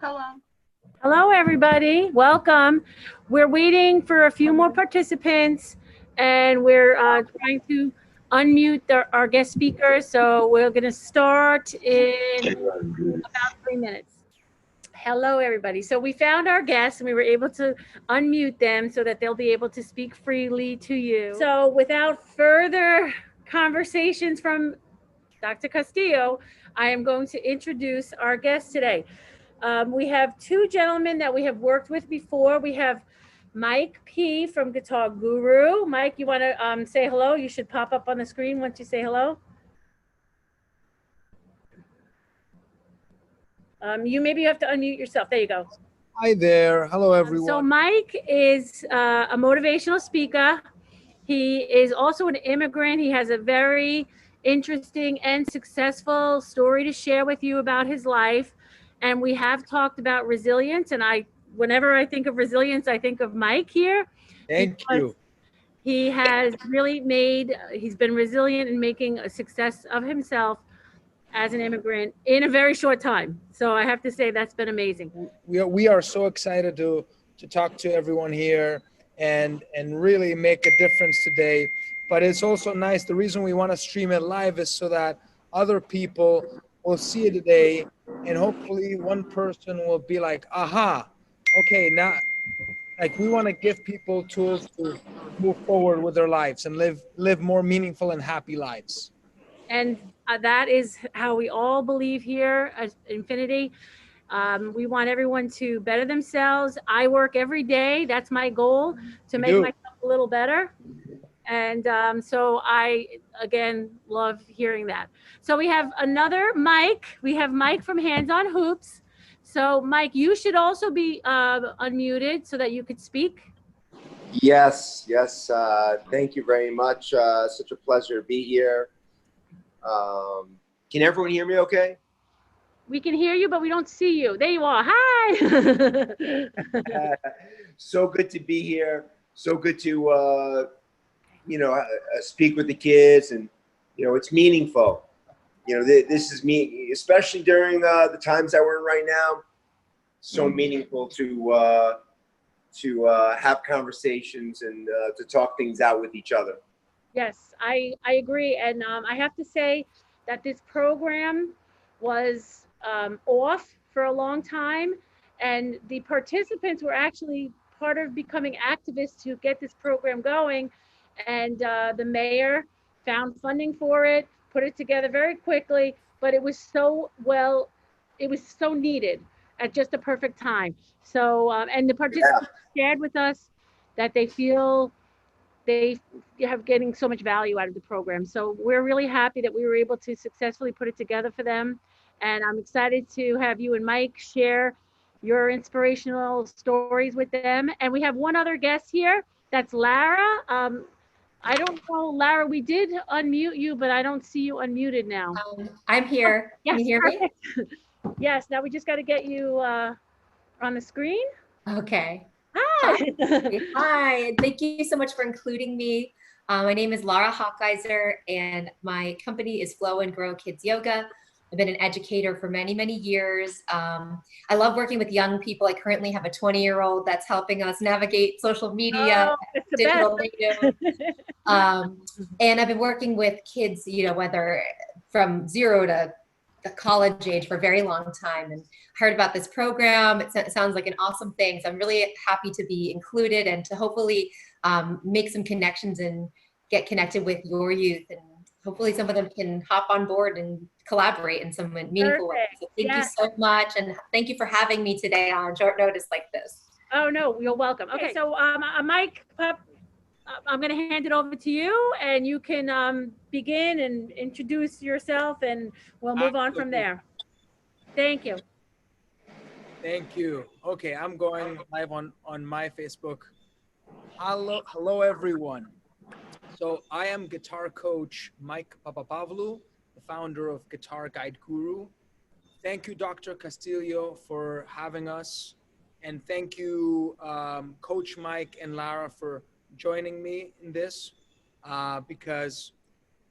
Hello. Hello, everybody. Welcome. We're waiting for a few more participants, and we're trying to unmute our guest speakers. So we're going to start in about 3 minutes. Hello, everybody. So we found our guests, and we were able to unmute them so that they'll be able to speak freely to you. So without further conversations from Dr. Castillo, I am going to introduce our guest today. We have two gentlemen that we have worked with before. We have Mike P. from Guitar Guru. Mike, you want to say hello? You should pop up on the screen once you say hello. You have to unmute yourself. There you go. Hi there. Hello, everyone. So Mike is a motivational speaker. He is also an immigrant. He has a very interesting and successful story to share with you about his life. And we have talked about resilience. And whenever I think of resilience, I think of Mike here. Thank you. He has really he's been resilient in making a success of himself as an immigrant in a very short time. So I have to say that's been amazing. We are so excited to talk to everyone here and really make a difference today. But it's also nice. The reason we want to stream it live is so that other people will see it today, and hopefully one person will be like, aha, okay, now like we want to give people tools to move forward with their lives and live more meaningful and happy lives. And that is how we all believe here at Infinity. We want everyone to better themselves. I work every day. That's my goal, to make myself a little better. And so I, again, love hearing that. So we have another Mike. We have Mike from Hands on Hoops. So Mike, you should also be unmuted so that you could speak. Yes. Thank you very much. Such a pleasure to be here. Can everyone hear me okay? We can hear you, but we don't see you. There you are. Hi. So good to be here. So good to, speak with the kids, and, it's meaningful. This is me, especially during the times that we're in right now. So meaningful to have conversations and to talk things out with each other. Yes, I agree. And I have to say that this program was off for a long time. And the participants were actually part of becoming activists to get this program going. And the mayor found funding for it, put it together very quickly. But it was so needed at just a perfect time. So, and the participants shared with us that they feel they have getting so much value out of the program. So we're really happy that we were able to successfully put it together for them. And I'm excited to have you and Mike share your inspirational stories with them. And we have one other guest here. That's Lara. I don't know, Lara, we did unmute you, but I don't see you unmuted now. I'm here. Yes, Can you hear perfect. Me? Yes, now we just got to get you on the screen. Okay. Hi. Hi. Thank you so much for including me. My name is Lara Hocheiser, and my company is Flow and Grow Kids Yoga. I've been an educator for many, many years. I love working with young people. I currently have a 20-year-old that's helping us navigate social media, digital native. And I've been working with kids, whether from 0 to the college age for a very long time, and heard about this program. It sounds like an awesome thing. So I'm really happy to be included and to hopefully make some connections and get connected with your youth, and hopefully some of them can hop on board and collaborate in some meaningful ways. So thank you so much, and thank you for having me today on short notice like this. Oh no, you're welcome. Okay, so Mike, I'm going to hand it over to you, and you can begin and introduce yourself, and we'll move on from there. Thank you. Thank you. Okay, I'm going live on my Facebook. Hello everyone. So I am guitar coach Mike Papavlou, the founder of Guitar Guide Guru. Thank you, Dr. Castillo, for having us. And thank you, Coach Mike and Lara, for joining me in this because,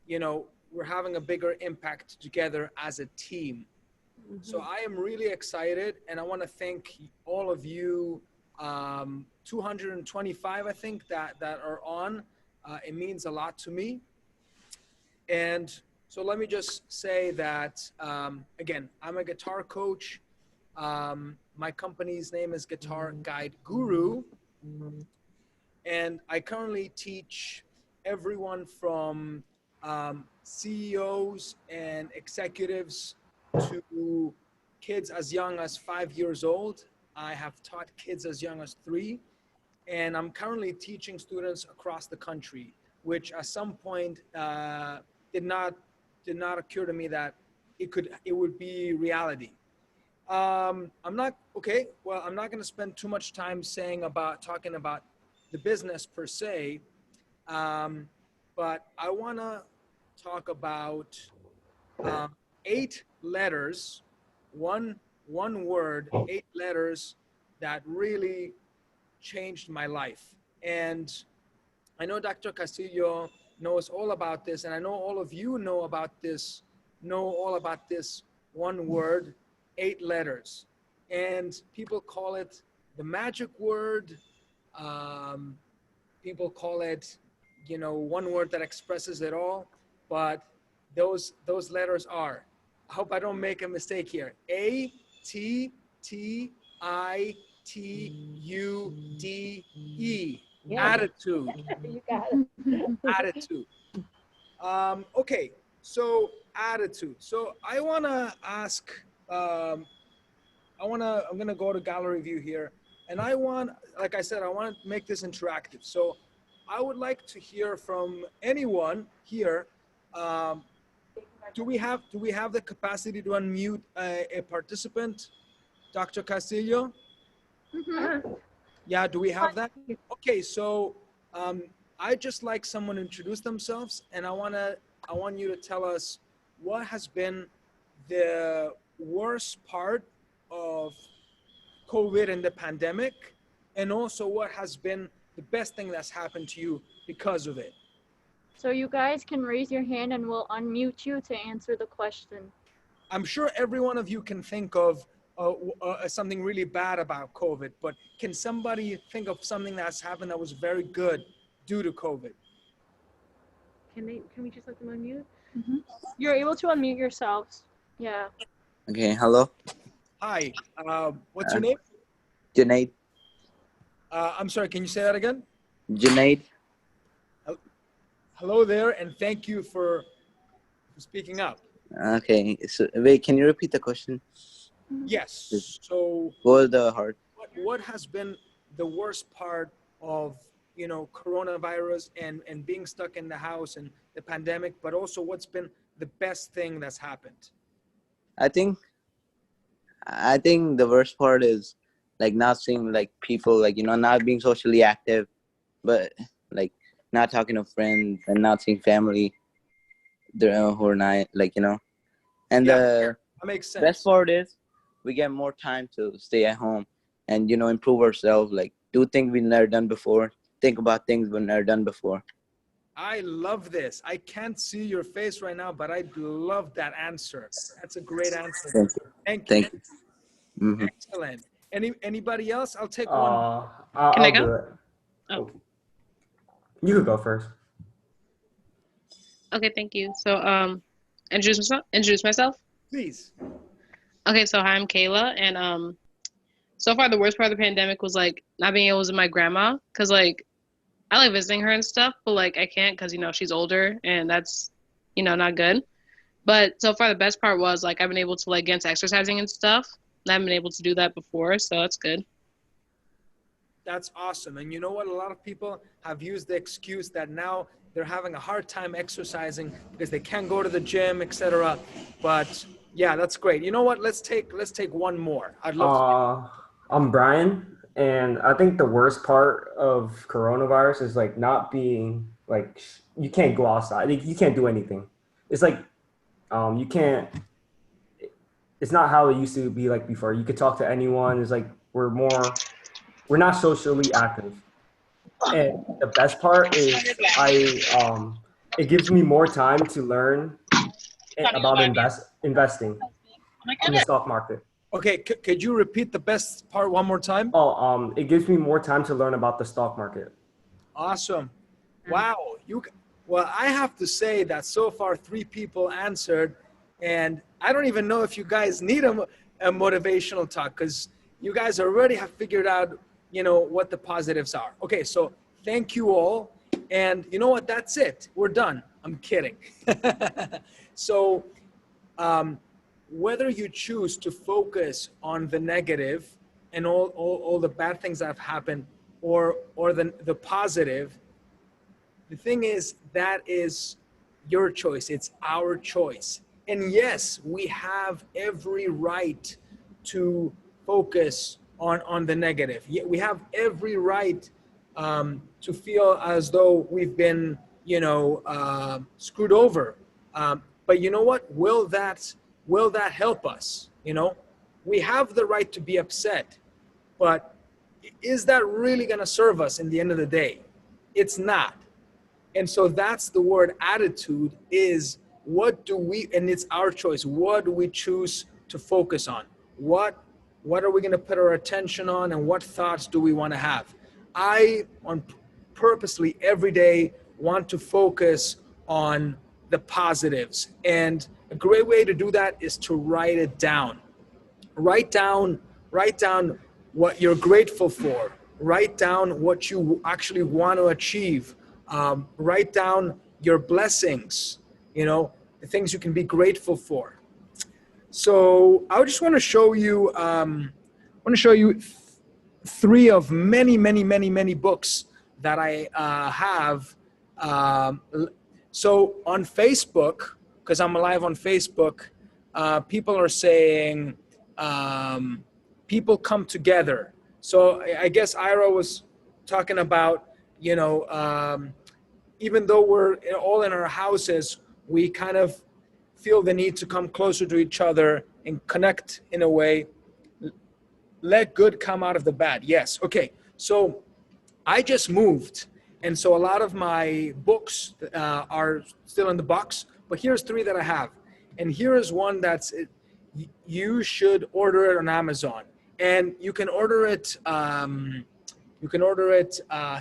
we're having a bigger impact together as a team. So I am really excited, and I want to thank all of you, 225, I think, that are on. It means a lot to me. And so let me just say that, again, I'm a guitar coach. My company's name is Guitar Guide Guru. And I currently teach everyone from CEOs and executives to kids as young as 5 years old. I have taught kids as young as 3, and I'm currently teaching students across the country, which at some point did not occur to me that it would be reality. I'm not going to spend too much time talking about the business per se, but I want to talk about 8 letters, one word, 8 letters that really changed my life. And I know Dr. Castillo knows all about this, and I know all of you know all about this one word, 8 letters. And people call it the magic word. People call it, one word that expresses it all. But those letters are, I hope I don't make a mistake here, ATTITUDE. Yeah. Attitude. You got it. Attitude. Okay, so attitude. So I want to ask, I'm going to go to gallery view here. And like I said, I want to make this interactive. So I would like to hear from anyone here. Do we have the capacity to unmute a participant? Dr. Castillo? Mm-hmm. Yeah, do we have that? Okay, so I just like someone to introduce themselves, and I want you to tell us what has been the worst part of COVID and the pandemic, and also what has been the best thing that's happened to you because of it. So you guys can raise your hand and we'll unmute you to answer the question. I'm sure every one of you can think of something really bad about COVID, but can somebody think of something that's happened that was very good due to COVID? Can we just let them unmute? Mm-hmm. You're able to unmute yourselves. Yeah. Okay, hello. Hi, what's your name? Junaid. I'm sorry, can you say that again? Junaid. Hello there, and thank you for speaking up. Okay, so wait, can you repeat the question? Yes, so Go to the heart. what has been the worst part of, coronavirus and being stuck in the house and the pandemic, but also what's been the best thing that's happened? I think the worst part is like not seeing like people, like, not being socially active, but like not talking to friends and not seeing family who are not, like, and Yeah, the that makes sense. best part is we get more time to stay at home and, improve ourselves, like do things we've never done before, think about things we've never done before. I love this. I can't see your face right now, but I love that answer. That's a great answer. Thank Thank you. you. Mm-hmm. Excellent. Anybody else? I'll take one. I'll go? do it. Oh. You could go first. Okay, thank you. So, introduce myself. Please. Okay, so hi, I'm Kayla, and so far the worst part of the pandemic was like not being able to visit my grandma, cause like I like visiting her and stuff, but like I can't, cause she's older and that's not good. But so far the best part was like I've been able to like get into exercising and stuff. I haven't been able to do that before, so that's good. That's awesome. And you know what? A lot of people have used the excuse that now they're having a hard time exercising because they can't go to the gym, etc. But yeah, that's great. You know what? Let's take one more. I'd love to. I'm Brian, and I think the worst part of coronavirus is like not being like you can't go outside. Like, you can't do anything. It's like you can't. It's not how it used to be like before. You could talk to anyone. It's like we're not socially active. And the best part is it gives me more time to learn about investing. in the stock market. Okay, could you repeat the best part one more time? Oh, it gives me more time to learn about the stock market. Awesome. Wow. Well, I have to say that so far 3 people answered, and I don't even know if you guys need a motivational talk, because you guys already have figured out, what the positives are. Okay, so thank you all. And you know what? That's it. We're done. I'm kidding. So whether you choose to focus on the negative and all the bad things that have happened, or the positive, the thing is, that is your choice. It's our choice. And yes, we have every right to focus on the negative. We have every right to feel as though we've been, screwed over. But you know what? Will that help us? We have the right to be upset, but is that really going to serve us in the end of the day? It's not. And so that's the word attitude, is and it's our choice. What do we choose to focus on? What are we going to put our attention on, and what thoughts do we want to have? I purposely every day want to focus on the positives. And a great way to do that is to write it down. Write down what you're grateful for. Write down what you actually want to achieve. Write down your blessings, the things you can be grateful for. So I just want to show you, 3 of many books that I have. So on Facebook, because I'm live on Facebook, people are saying, people come together. So I guess Ira was talking about, even though we're all in our houses, we kind of feel the need to come closer to each other and connect in a way. Let good come out of the bad. Yes. Okay. So I just moved. And so a lot of my books are still in the box, but here's 3 that I have. And here is one that's, you should order it on Amazon, and you can order it,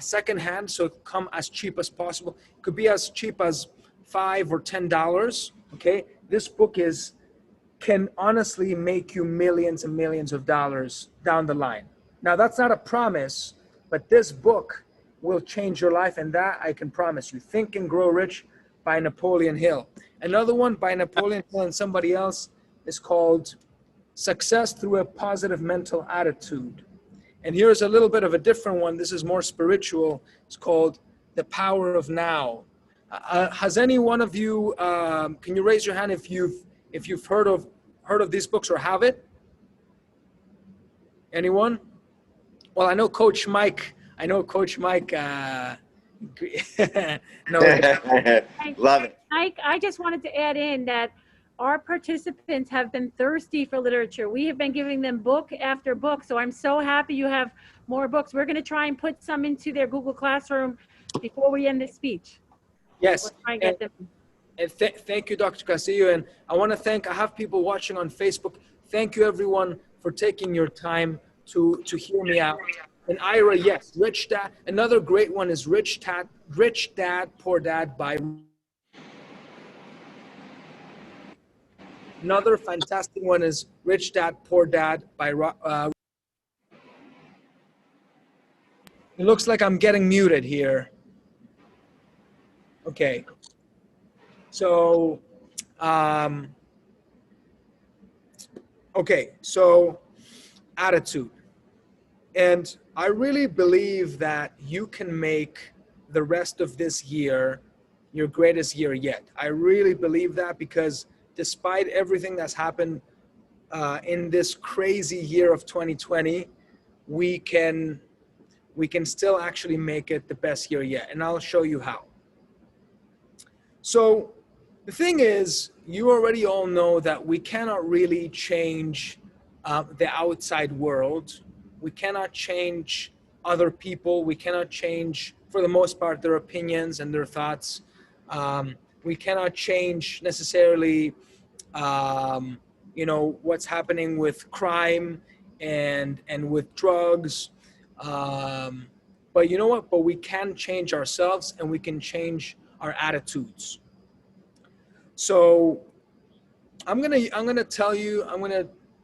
secondhand, so it come as cheap as possible. It could be as cheap as $5 or $10. Okay, this book can honestly make you millions and millions of dollars down the line. Now that's not a promise, but this book will change your life, and that I can promise you. Think and Grow Rich by Napoleon Hill. Another one by Napoleon Hill and somebody else is called Success Through a Positive Mental Attitude. And here's a little bit of a different one. This is more spiritual. It's called The Power of Now. Has any one of you, can you raise your hand if you've heard of these books or have it? Anyone? Well, I know Coach Mike. No. Love it. Mike, I just wanted to add in that our participants have been thirsty for literature. We have been giving them book after book. So I'm so happy you have more books. We're going to try and put some into their Google Classroom before we end this speech. Yes. We'll try and get them. And thank you, Dr. Castillo. And I want to I have people watching on Facebook. Thank you, everyone, for taking your time to hear me out. And Ira, yes, Rich Dad. Another great one is Rich Dad, Poor Dad by. Another fantastic one is Rich Dad, Poor Dad by. It looks like I'm getting muted here. Okay. So, attitude. And I really believe that you can make the rest of this year your greatest year yet. I really believe that, because despite everything that's happened in this crazy year of 2020, we can still actually make it the best year yet. And I'll show you how. So the thing is, you already all know that we cannot really change the outside world. We cannot change other people. We cannot change, for the most part, their opinions and their thoughts. We cannot change necessarily you know, what's happening with crime and with drugs. But you know what? But we can change ourselves, and we can change our attitudes. So I'm gonna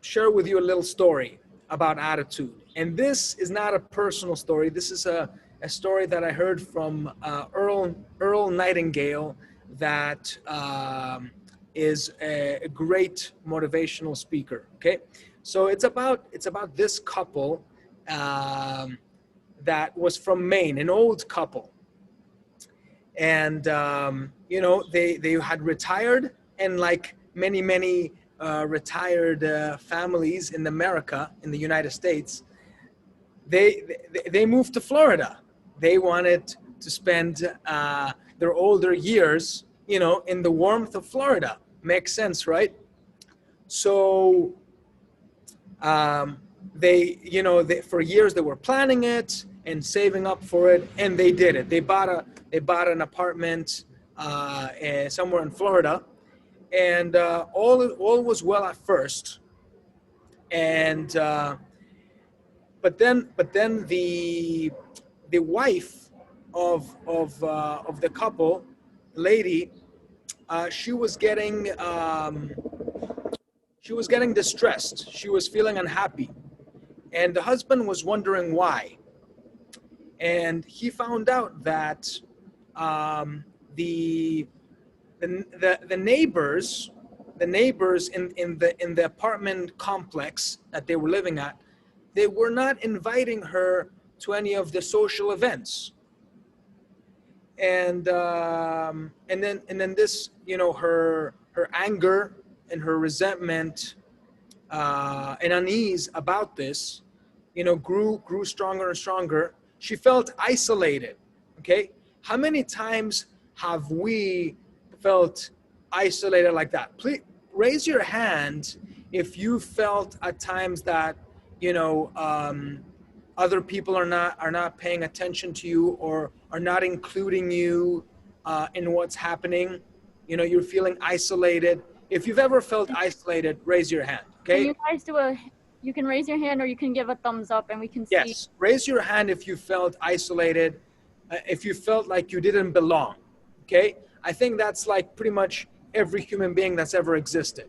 share with you a little story about attitude. And this is not a personal story. This is a story that I heard from Earl Nightingale, that is a great motivational speaker. Okay, so it's about this couple that was from Maine, an old couple, and you know, they had retired, and like many retired families in America, in the United States, they moved to Florida. They wanted to spend their older years, you know, in the warmth of Florida. Makes sense, right? So they, you know, for years they were planning it and saving up for it, and they did it. They bought an apartment somewhere in Florida, and all was well at first. And but then the wife of the couple, lady, she was getting distressed. She was feeling unhappy, and the husband was wondering why. And he found out that the neighbors in the apartment complex that they were living at, they were not inviting her to any of the social events. And then this, you know, her anger and her resentment and unease about this, you know, grew stronger and stronger. She felt isolated. Okay, how many times have we felt isolated like that? Please raise your hand if you felt at times that, you know, other people are not paying attention to you, or are not including you in what's happening. You know, you're feeling isolated. If you've ever felt isolated, raise your hand. Okay. Can you guys you can raise your hand, or you can give a thumbs up and we can see. Yes, raise your hand if you felt isolated, if you felt like you didn't belong. Okay, I think that's like pretty much every human being that's ever existed.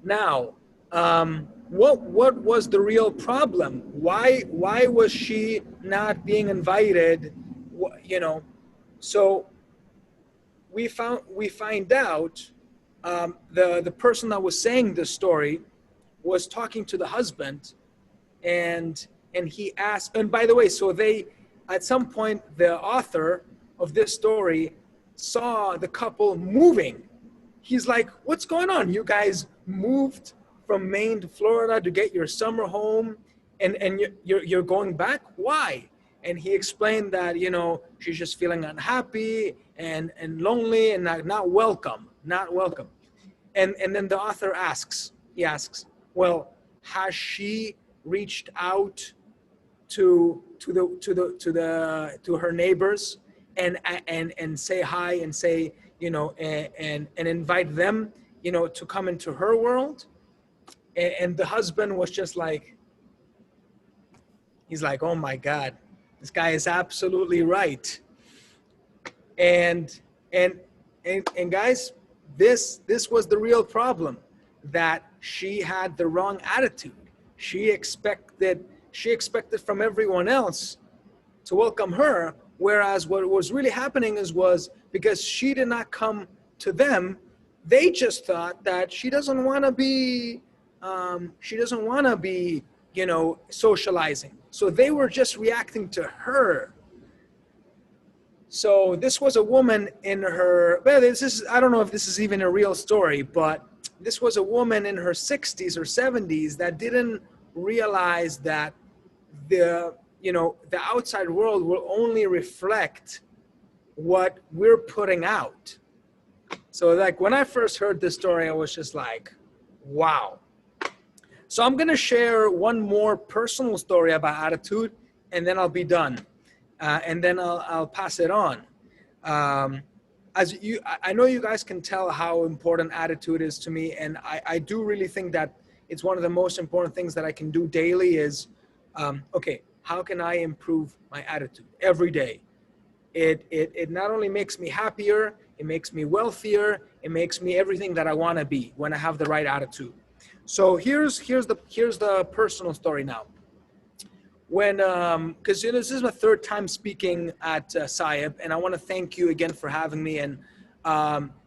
Now, what was the real problem? Why was she not being invited? You know, so we find out the person that was saying this story was talking to the husband, and he asked, and by the way, so they, at some point, the author of this story saw the couple moving. He's like, what's going on? You guys moved from Maine to Florida to get your summer home, and you're going back? Why? And he explained that, you know, she's just feeling unhappy and lonely and not welcome. And then the author asks, well, has she reached out to her neighbors and say hi and say, you know, and invite them, you know, to come into her world? And the husband was just like, he's like, oh my God, this guy is absolutely right. And guys, this was the real problem, that she had the wrong attitude. She expected from everyone else to welcome her, whereas what was really happening was because she did not come to them, they just thought that she doesn't want to be, you know, socializing. So they were just reacting to her. So this was a woman in her, well, I don't know if this is even a real story, but this was a woman in her 60s or 70s that didn't realize that the outside world will only reflect what we're putting out. So like when I first heard this story, I was just like, wow. So I'm going to share one more personal story about attitude, and then I'll be done. And then I'll pass it on. I know you guys can tell how important attitude is to me, and I do really think that it's one of the most important things that I can do daily is, okay, how can I improve my attitude every day? It not only makes me happier, it makes me wealthier, it makes me everything that I want to be when I have the right attitude. So here's the personal story now. When because this is my third time speaking at SYEP, and I want to thank you again for having me. And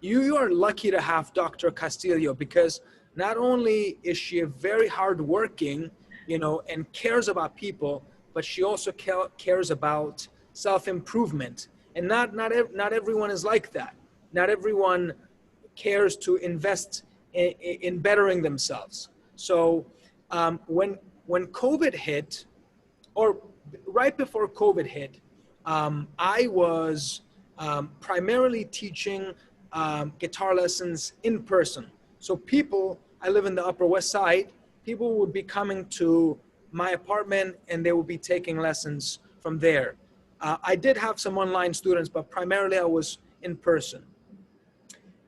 you are lucky to have Dr. Castillo, because not only is she a very hardworking, and cares about people, but she also cares about self-improvement. And not everyone is like that. Not everyone cares to invest in bettering themselves. So when COVID hit, or right before COVID hit, I was primarily teaching guitar lessons in person. So I live in the Upper West Side, people would be coming to my apartment and they would be taking lessons from there. I did have some online students, but primarily I was in person.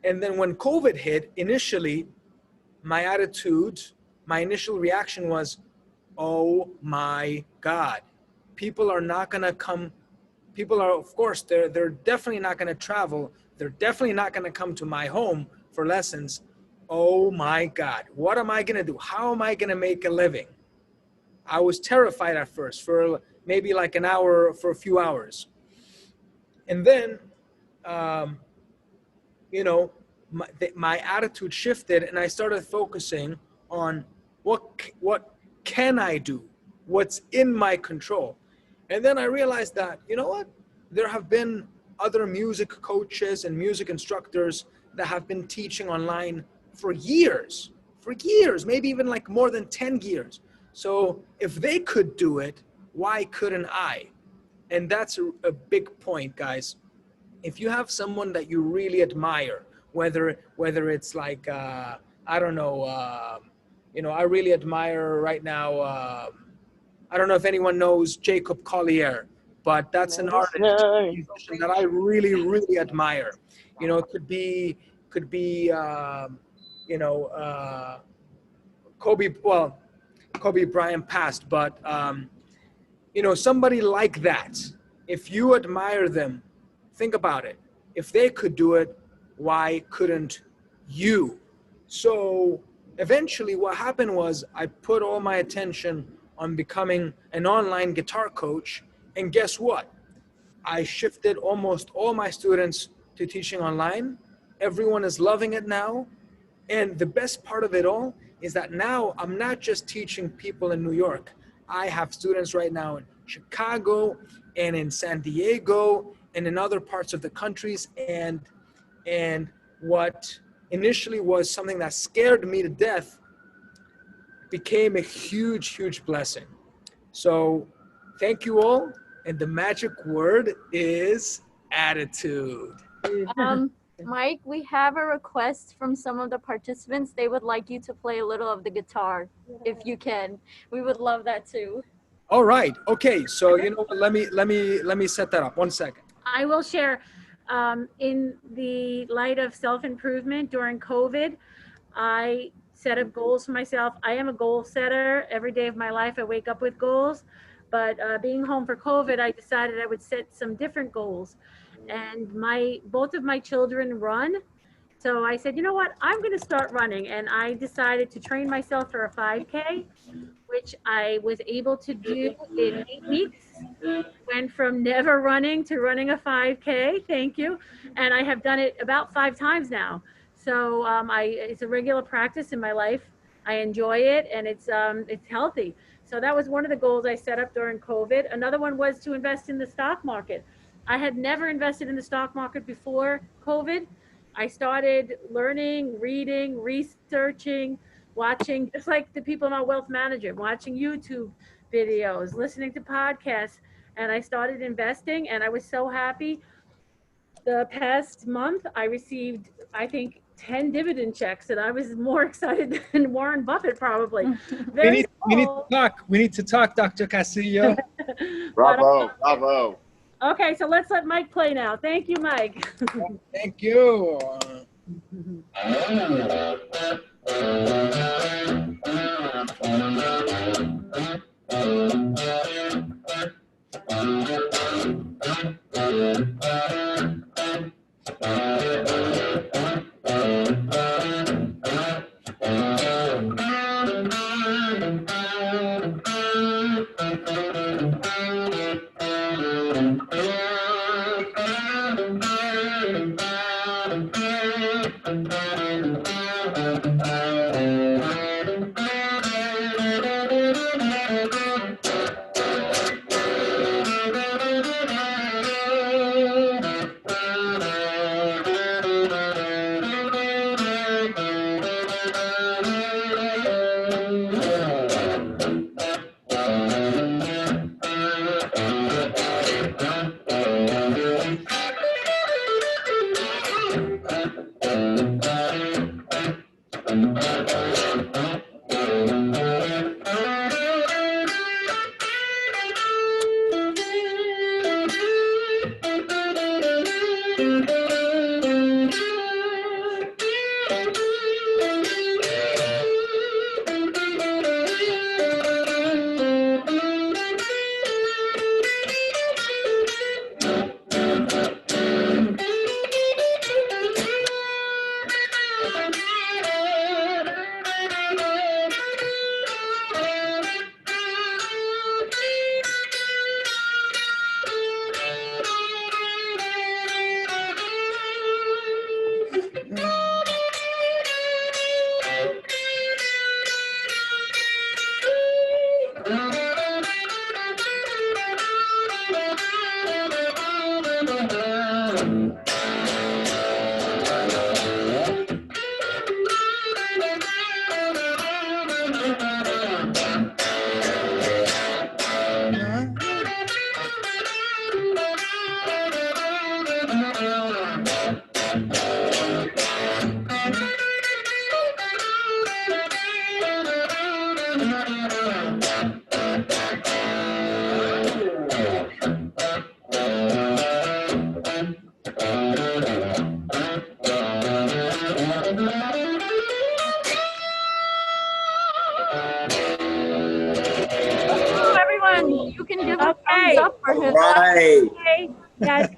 And then when COVID hit, initially, my initial reaction was, oh my God, people are not going to come. People are, of course, they're definitely not going to travel. They're definitely not going to come to my home for lessons. Oh my God, what am I going to do? How am I going to make a living? I was terrified at first for maybe like an hour, for a few hours. And then, my attitude shifted, and I started focusing on what can I do? What's in my control? And then I realized that, you know what? There have been other music coaches and music instructors that have been teaching online for years, maybe even like more than 10 years. So if they could do it, why couldn't I? And that's a big point, guys. If you have someone that you really admire, whether it's like, I don't know, I really admire right now, I don't know if anyone knows Jacob Collier, but that's an artist that I really, really admire. It could be Kobe Bryant passed, but, somebody like that, if you admire them, think about it. If they could do it, why couldn't you? So eventually what happened was I put all my attention on becoming an online guitar coach. And guess what? I shifted almost all my students to teaching online. Everyone is loving it now. And the best part of it all is that now I'm not just teaching people in New York. I have students right now in Chicago and in San Diego and in other parts of the countries. And what initially was something that scared me to death became a huge, huge blessing. So thank you all. And the magic word is attitude. Mike, we have a request from some of the participants. They would like you to play a little of the guitar, if you can. We would love that too. All right. Okay. So let me set that up. 1 second. I will share. In the light of self-improvement during COVID, I set up goals for myself. I am a goal setter. Every day of my life, I wake up with goals. But being home for COVID, I decided I would set some different goals. And both of my children run. So I said, you know what, I'm going to start running. And I decided to train myself for a 5K, which I was able to do in 8 weeks. Went from never running to running a 5K. Thank you. And I have done it about 5 times now. So it's a regular practice in my life. I enjoy it, and it's healthy. So that was one of the goals I set up during COVID. Another one was to invest in the stock market. I had never invested in the stock market before COVID. I started learning, reading, researching, watching, just like the people in our wealth management, watching YouTube videos, listening to podcasts, and I started investing, and I was so happy. The past month, I received, I think, 10 dividend checks, and I was more excited than Warren Buffett probably. We need to talk. We need to talk, Dr. Castillo. Bravo, bravo. Okay, so let's let Mike play now. Thank you, Mike. Thank you. Everyone, You can give a okay. thumbs up for him. Right. Okay, that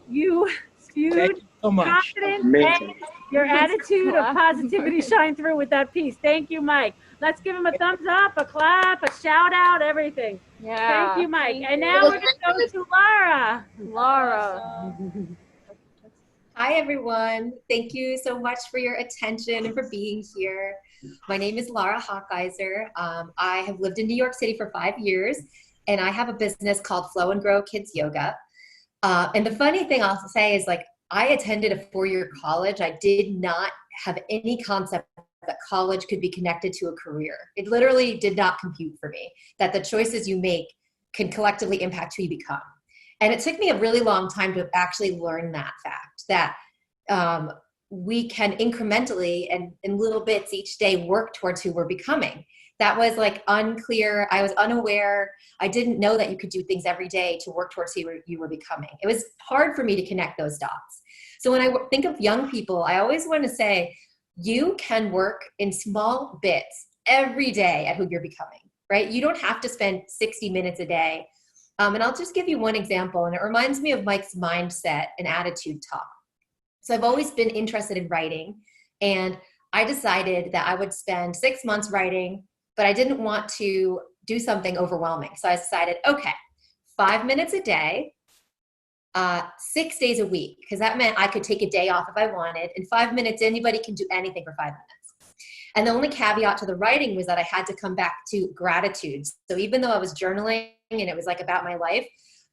you spewed Thank you so much. confidence Amazing. and your attitude of positivity shine through with that piece. Thank you, Mike. Let's give him a thumbs up, a clap, a shout out, everything. Yeah. Thank you, Mike. Thank And you. now we're going to go to Lara. Lara. Hi, everyone. Thank you so much for your attention and for being here. My name is Lara Hocheiser. I have lived in New York City for 5 years, and I have a business called Flow and Grow Kids Yoga. And the funny thing I'll say is, like, I attended a 4-year college. I did not have any concept that college could be connected to a career. It literally did not compute for me that the choices you make can collectively impact who you become. And it took me a really long time to actually learn that fact, that we can incrementally and in little bits each day work towards who we're becoming. That was like unclear. I was unaware. I didn't know that you could do things every day to work towards who you were becoming. It was hard for me to connect those dots. So when I think of young people, I always want to say, you can work in small bits every day at who you're becoming, right? You don't have to spend 60 minutes a day. And I'll just give you one example, and it reminds me of Mike's mindset and attitude talk. So I've always been interested in writing, and I decided that I would spend 6 months writing, but I didn't want to do something overwhelming. So I decided, okay, 5 minutes a day, 6 days a week, because that meant I could take a day off if I wanted. In 5 minutes, anybody can do anything for 5 minutes. And the only caveat to the writing was that I had to come back to gratitude. So even though I was journaling and it was like about my life,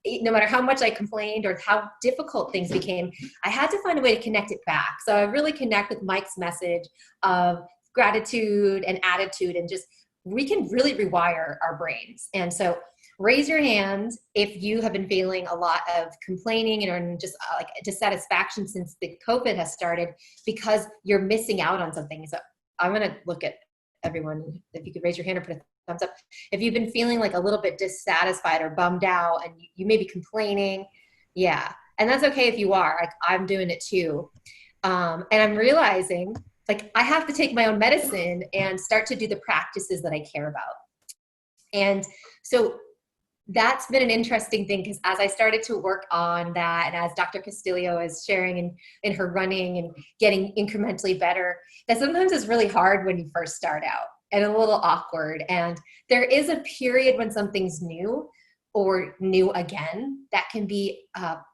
no matter how much I complained or how difficult things became, I had to find a way to connect it back. So I really connect with Mike's message of gratitude and attitude, and just, we can really rewire our brains. And so raise your hand if you have been feeling a lot of complaining or just like dissatisfaction since the COVID has started because you're missing out on something. So I'm going to look at everyone. If you could raise your hand or put a thumbs up. If you've been feeling like a little bit dissatisfied or bummed out and you may be complaining, yeah. And that's okay if you are. Like, I'm doing it too. And I'm realizing like I have to take my own medicine and start to do the practices that I care about. And so that's been an interesting thing, because as I started to work on that, and as Dr. Castillo is sharing in her running and getting incrementally better, that sometimes is really hard when you first start out and a little awkward. And there is a period when something's new or new again that can be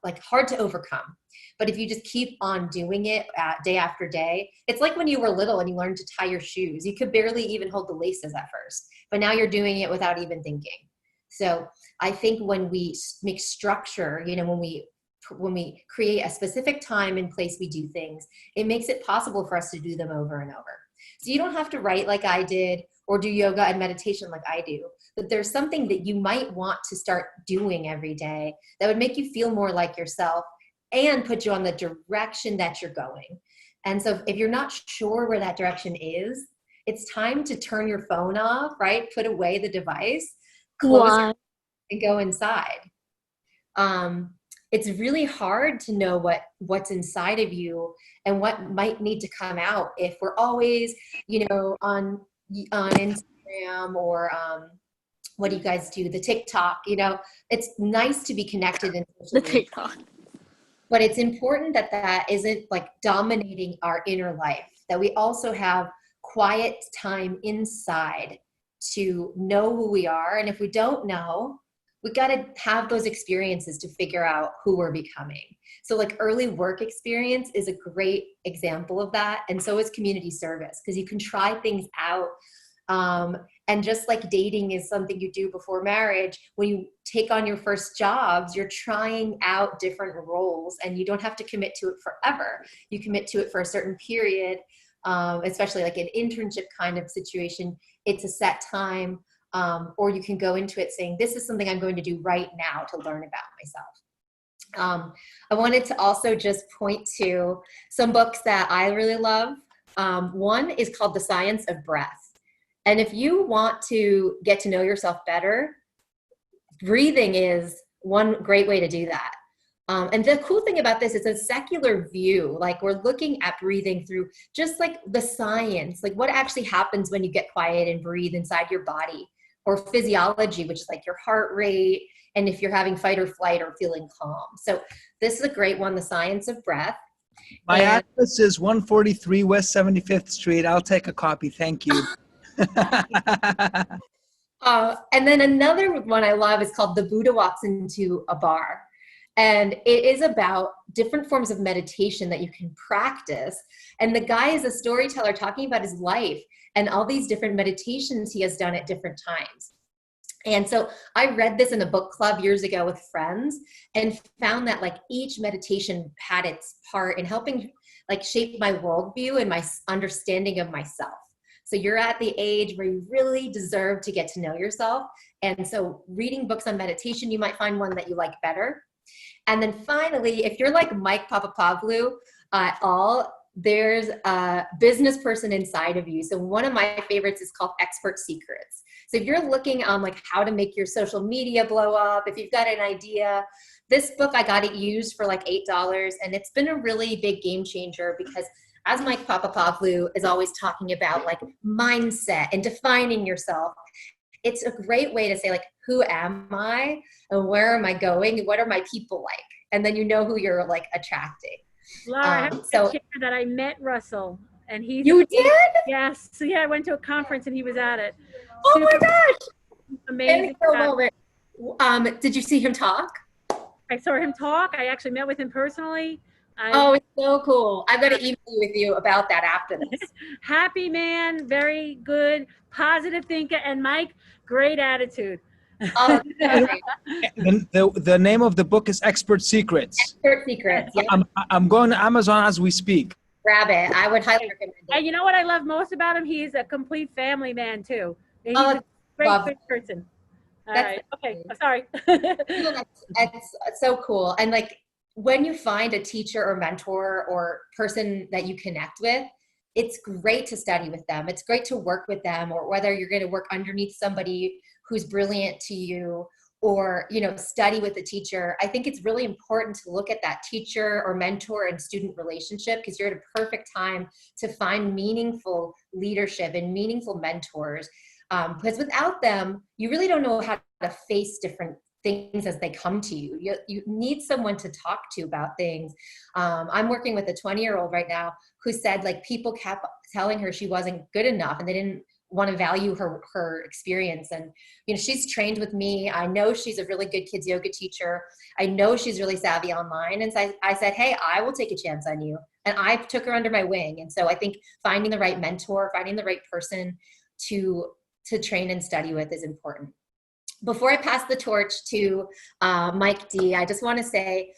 like hard to overcome. But if you just keep on doing it day after day, it's like when you were little and you learned to tie your shoes. You could barely even hold the laces at first, but now you're doing it without even thinking. So I think when we make structure, you know, when we create a specific time and place we do things, it makes it possible for us to do them over and over. So you don't have to write like I did or do yoga and meditation like I do, but there's something that you might want to start doing every day that would make you feel more like yourself and put you on the direction that you're going. And so if you're not sure where that direction is, it's time to turn your phone off, right? Put away the device, close it, and go inside. It's really hard to know what's inside of you and what might need to come out if we're always, you know, on Instagram or what do you guys do? The TikTok, you know, it's nice to be connected in The TikTok. But it's important that that isn't like dominating our inner life, that we also have quiet time inside to know who we are. And if we don't know, we got to have those experiences to figure out who we're becoming. So like early work experience is a great example of that. And so is community service, because you can try things out. And just like dating is something you do before marriage, when you take on your first jobs, you're trying out different roles and you don't have to commit to it forever. You commit to it for a certain period, especially like an internship kind of situation. It's a set time, or you can go into it saying, this is something I'm going to do right now to learn about myself. I wanted to also just point to some books that I really love. One is called The Science of Breath. And if you want to get to know yourself better, breathing is one great way to do that. And the cool thing about this is a secular view. Like we're looking at breathing through just like the science, like what actually happens when you get quiet and breathe inside your body, or physiology, which is like your heart rate, and if you're having fight or flight or feeling calm. So this is a great one, The Science of Breath. My address is 143 West 75th Street. I'll take a copy. Thank you. And then another one I love is called The Buddha Walks into a Bar. And it is about different forms of meditation that you can practice. And the guy is a storyteller talking about his life and all these different meditations he has done at different times. And so I read this in a book club years ago with friends and found that like each meditation had its part in helping like shape my worldview and my understanding of myself. So you're at the age where you really deserve to get to know yourself. And so reading books on meditation, you might find one that you like better. And then finally, if you're like Mike Papavlou at all, there's a business person inside of you. So one of my favorites is called Expert Secrets. So if you're looking on like how to make your social media blow up, if you've got an idea, this book, I got it used for like $8, and it's been a really big game changer because as Mike Papavlou is always talking about like mindset and defining yourself, it's a great way to say like, who am I and where am I going and what are my people like? And then you know who you're like attracting. Lara, I have to share that I met Russell, and he's— You did? Yes. So yeah, I went to a conference and he was at it. Oh my gosh! Amazing. Did you see him talk? I saw him talk. I actually met with him personally. Oh, it's so cool. I'm going to email with you about that after this. Happy man, very good, positive thinker, and Mike, great attitude. Oh, the name of the book is Expert Secrets. Expert Secrets. Yep. I'm going to Amazon as we speak. Grab it. I would highly recommend it. And you know what I love most about him? He's a complete family man too. He's a great person. All right. Okay. I'm sorry. That's so cool. And like when you find a teacher or mentor or person that you connect with, it's great to study with them. It's great to work with them, or whether you're going to work underneath somebody who's brilliant to you, or, you know, study with a teacher. I think it's really important to look at that teacher or mentor and student relationship, because you're at a perfect time to find meaningful leadership and meaningful mentors. Because without them, you really don't know how to face different things as they come to you. You need someone to talk to about things. I'm working with a 20-year-old right now who said, like, people kept telling her she wasn't good enough and they didn't want to value her experience. And, you know, she's trained with me. I know she's a really good kids yoga teacher. I know she's really savvy online. And so I said, hey, I will take a chance on you. And I took her under my wing. And so I think finding the right mentor, finding the right person to train and study with is important. Before I pass the torch to Mike D, I just want to say,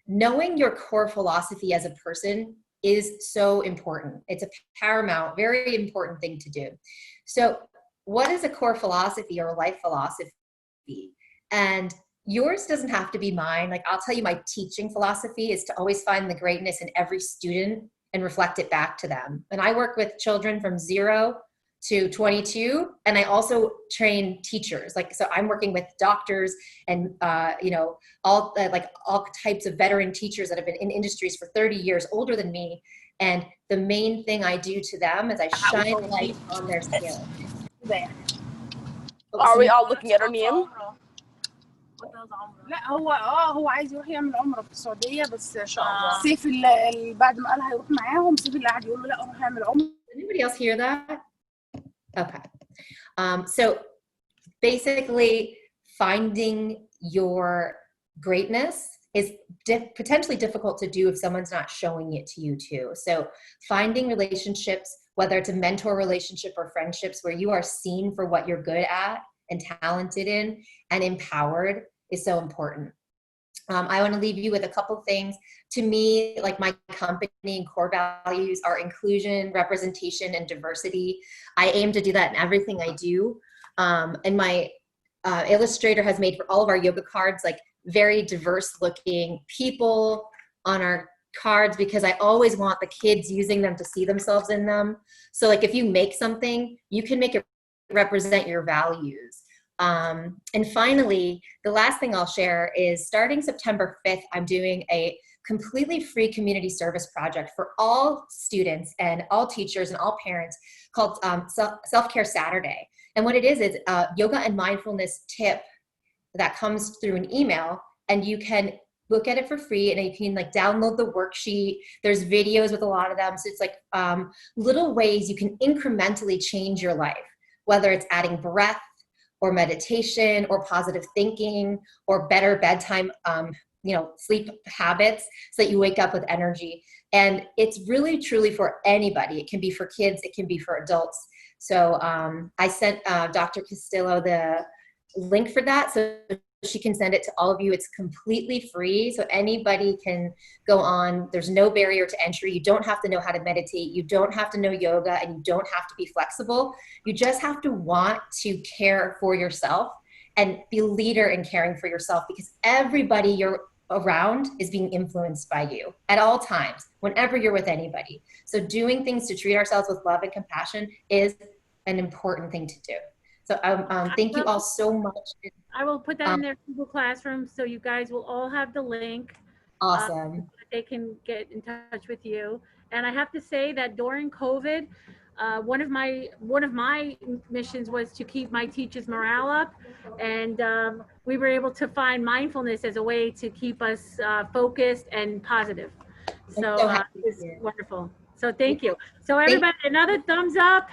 knowing your core philosophy as a person is so important. It's a paramount, very important thing to do. So what is a core philosophy or a life philosophy? And yours doesn't have to be mine. Like, I'll tell you, my teaching philosophy is to always find the greatness in every student and reflect it back to them. And I work with children from 0 to 22, and I also train teachers. Like, so I'm working with doctors and you know, all types of veteran teachers that have been in industries for 30 years, older than me. And the main thing I do to them is I shine light on their skills. Are we all looking at our name? لا هو عايز يروح يعمل عمره في السعوديه بس سيف بعد ما قال هيروح معاهم سيف اللي قاعد يقول له لا روح اعمل عمره. Anybody else hear that? Okay. So basically, finding your greatness is potentially difficult to do if someone's not showing it to you too. So finding relationships, whether it's a mentor relationship or friendships, where you are seen for what you're good at and talented in and empowered, is so important. I want to leave you with a couple things. To me, like, my company and core values are inclusion, representation, and diversity. I aim to do that in everything I do. And my illustrator has made for all of our yoga cards, like, very diverse looking people on our cards, because I always want the kids using them to see themselves in them. So, like, if you make something, you can make it represent your values. And finally, the last thing I'll share is, starting September 5th, I'm doing a completely free community service project for all students and all teachers and all parents, called Self-Care Saturday. And what it is yoga and mindfulness tip that comes through an email, and you can look at it for free, and you can, like, download the worksheet. There's videos with a lot of them. So it's like little ways you can incrementally change your life, whether it's adding breath or meditation or positive thinking or better bedtime, you know, sleep habits, so that you wake up with energy. And it's really, truly for anybody. It can be for kids, it can be for adults. So I sent Dr. Castillo the link for that, so she can send it to all of you. It's completely free, so anybody can go on. There's no barrier to entry. You don't have to know how to meditate. You don't have to know yoga, and you don't have to be flexible. You just have to want to care for yourself and be a leader in caring for yourself, because everybody you're around is being influenced by you at all times, whenever you're with anybody. So doing things to treat ourselves with love and compassion is an important thing to do. So thank you all so much. I will put that in their Google Classroom, so you guys will all have the link. Awesome. They can get in touch with you. And I have to say that during COVID, one of my missions was to keep my teachers' morale up, and we were able to find mindfulness as a way to keep us focused and positive. So it's wonderful. So thank you. So everybody, another thumbs up,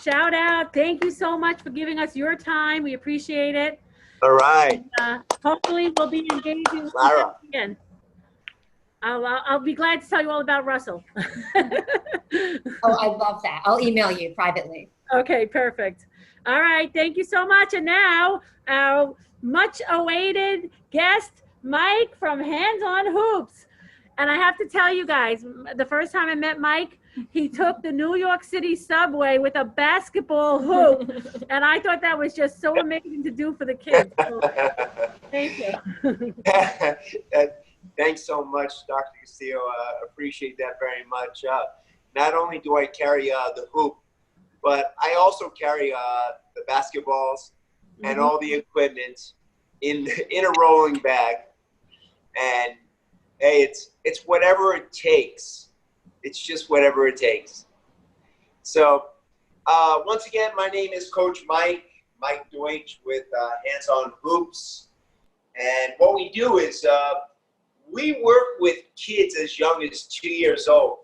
shout out. Thank you so much for giving us your time. We appreciate it. All right. And, hopefully we'll be engaging Lara. again. I'll be glad to tell you all about Russell. Oh, I love that. I'll email you privately. Okay, perfect. All right, thank you so much. And now our much awaited guest, Mike from Hands on Hoops. And I have to tell you guys, the first time I met Mike, he took the New York City subway with a basketball hoop. And I thought that was just so amazing to do for the kids. So, thank you. Thanks so much, Dr. Castillo. Appreciate that very much. not only do I carry the hoop, but I also carry the basketballs and all the equipment in a rolling bag. And hey, it's whatever it takes. It's just whatever it takes. So once again, my name is Coach Mike Deutch with Hands on Hoops. And what we do is we work with kids as young as 2 years old,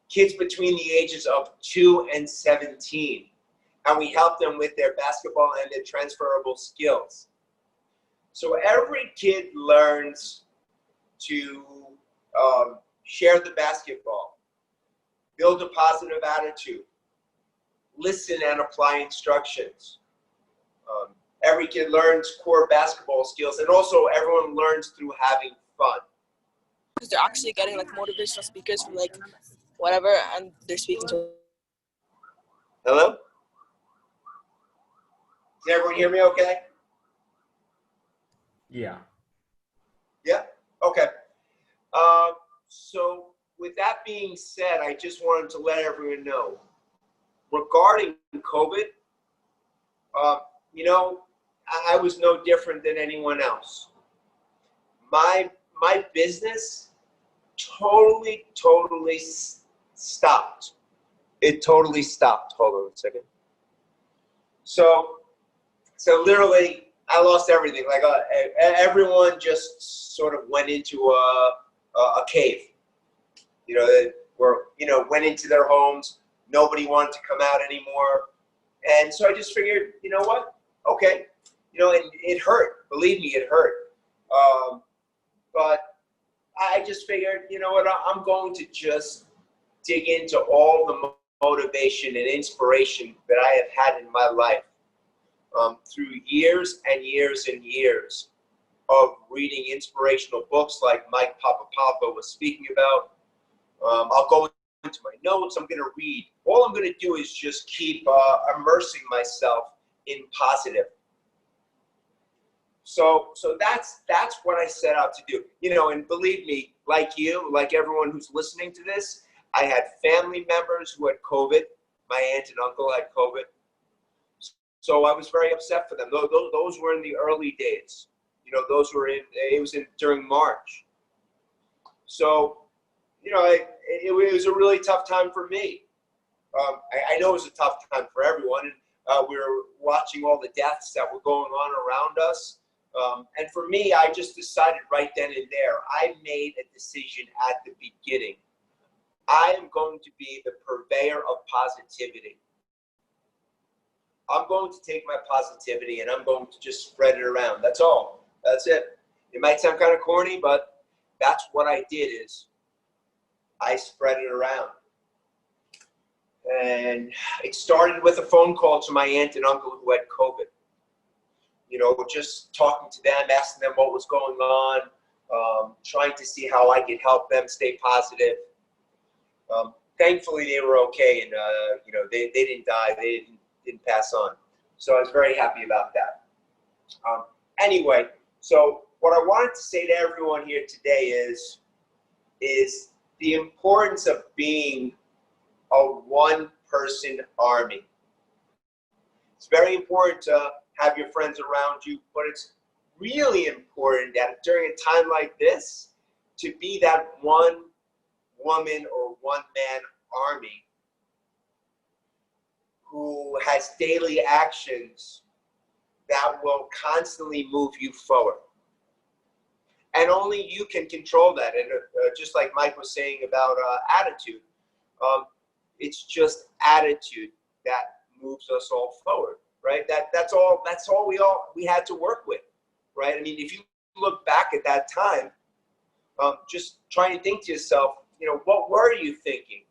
kids between the ages of 2 and 17. And we help them with their basketball and their transferable skills. So every kid learns to share the basketball, build a positive attitude, listen and apply instructions. Every kid learns core basketball skills, and also everyone learns through having fun. Because they're actually getting like motivational speakers from like whatever, and they're speaking to. Hello? Can everyone hear me okay? Yeah. Yeah? Okay. So with that being said, I just wanted to let everyone know regarding COVID, you know, I was no different than anyone else. My business totally stopped. It totally stopped. Hold on a second. So literally, I lost everything. Like everyone just sort of went into a cave. You know, they were, went into their homes. Nobody wanted to come out anymore. And so I just figured, you know what? Okay. And it hurt. Believe me, it hurt. But I just figured, you know what? I'm going to just dig into all the motivation and inspiration that I have had in my life through years and years and years of reading inspirational books like Mike Papavlou was speaking about. I'll go into my notes. I'm going to read. All I'm going to do is just keep immersing myself in positive. So that's what I set out to do. And believe me, like you, like everyone who's listening to this, I had family members who had COVID. My aunt and uncle had COVID. So I was very upset for them. Those were in the early days. Those were during March. So, it was a really tough time for me. I know it was a tough time for everyone. And we were watching all the deaths that were going on around us. And for me, I just decided right then and there, I made a decision at the beginning. I am going to be the purveyor of positivity. I'm going to take my positivity and I'm going to just spread it around. That's all. That's it. It might sound kind of corny, but that's what I did is I spread it around. And it started with a phone call to my aunt and uncle who had COVID. Just talking to them, asking them what was going on, trying to see how I could help them stay positive. Thankfully, they were okay, and they didn't die. They didn't pass on. So I was very happy about that. Anyway, so what I wanted to say to everyone here today is the importance of being a one-person army. It's very important to have your friends around you, but it's really important that during a time like this, to be that one woman or one man army who has daily actions that will constantly move you forward. And only you can control that. And just like Mike was saying about attitude, it's just attitude that moves us all forward, right? That's all we had to work with, right? I mean, if you look back at that time, just trying to think to yourself, what were you thinking?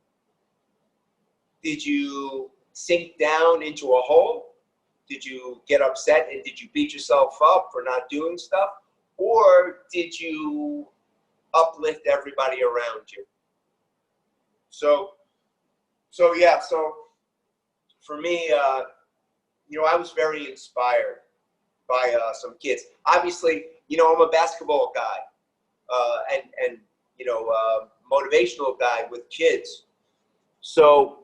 Did you sink down into a hole? Did you get upset and did you beat yourself up for not doing stuff? Or did you uplift everybody around you? So for me, I was very inspired by some kids. Obviously, I'm a basketball guy and motivational guy with kids. So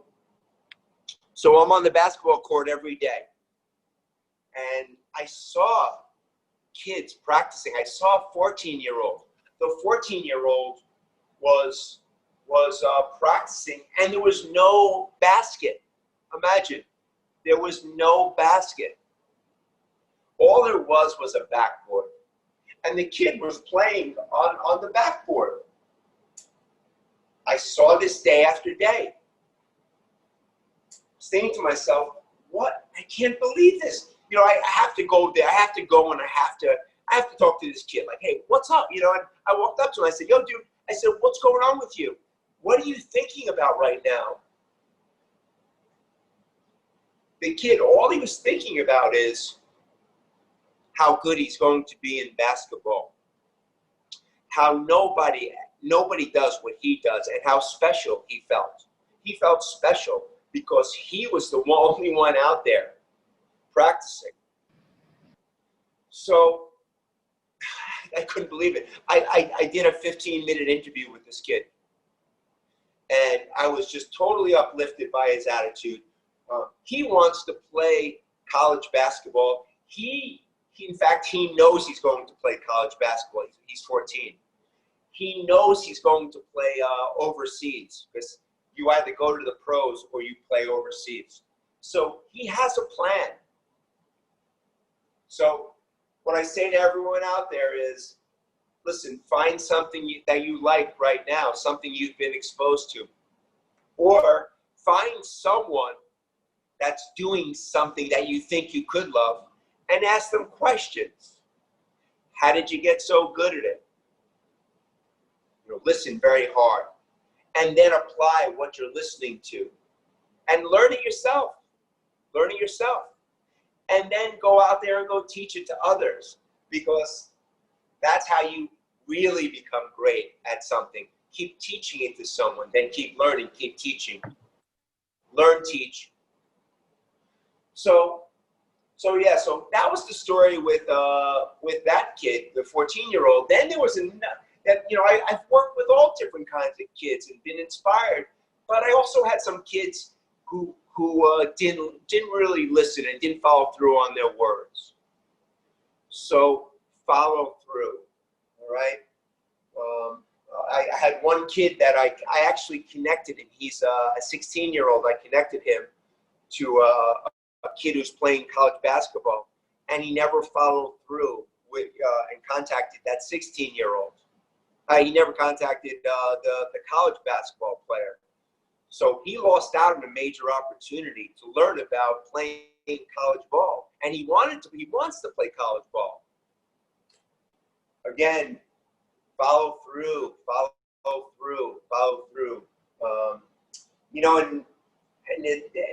I'm on the basketball court every day, and I saw kids practicing. I saw a 14-year-old. The 14-year-old was practicing, and there was no basket. Imagine, there was no basket. All there was a backboard, and the kid was playing on the backboard. I saw this day after day. Saying to myself, what? I can't believe this. You know, I have to go there. I have to go, and I have to talk to this kid. Like, hey, what's up? You know, and I walked up to him. I said, yo, dude. I said, what's going on with you? What are you thinking about right now? The kid, all he was thinking about is how good he's going to be in basketball. How nobody does what he does, and how special he felt. He felt special because he was the only one out there practicing. So I couldn't believe it. I did a 15-minute interview with this kid, and I was just totally uplifted by his attitude. He wants to play college basketball. In fact, he knows he's going to play college basketball. He's 14. He knows he's going to play overseas, because you either go to the pros or you play overseas. So he has a plan. So what I say to everyone out there is, listen, find something that you like right now, something you've been exposed to. Or find someone that's doing something that you think you could love and ask them questions. How did you get so good at it? You know, listen very hard. And then apply what you're listening to. And learn it yourself. Learn it yourself. And then go out there and go teach it to others. Because that's how you really become great at something. Keep teaching it to someone. Then keep learning, keep teaching. Learn, teach. So that was the story with that kid, the 14-year-old. Then there was I've worked with all different kinds of kids and been inspired, but I also had some kids who didn't really listen and didn't follow through on their words. So follow through, all right? I had one kid that I actually connected him. He's a 16-year-old. I connected him to a kid who's playing college basketball, and he never followed through with and contacted that 16-year-old. He never contacted the college basketball player. So he lost out on a major opportunity to learn about playing college ball. And he wants to play college ball. Again, follow through. And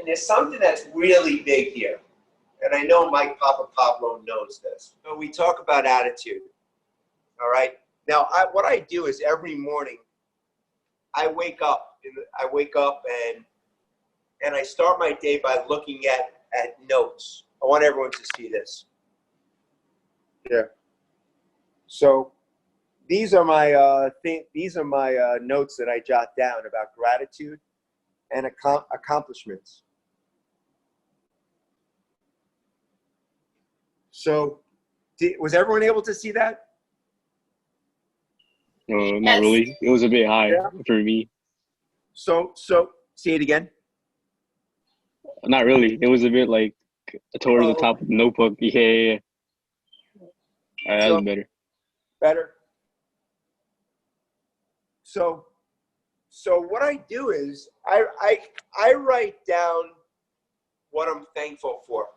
there's something that's really big here. And I know Mike Papavlou knows this. So we talk about attitude, all right? Now, what I do is every morning, I wake up and I start my day by looking at notes. I want everyone to see this. Yeah. So these are my notes that I jot down about gratitude and accomplishments. So, was everyone able to see that? Not really. It was a bit high for me. So say it again. Not really. It was a bit like towards the top of the notebook. Yeah. That was better. Better. So what I do is I write down what I'm thankful for.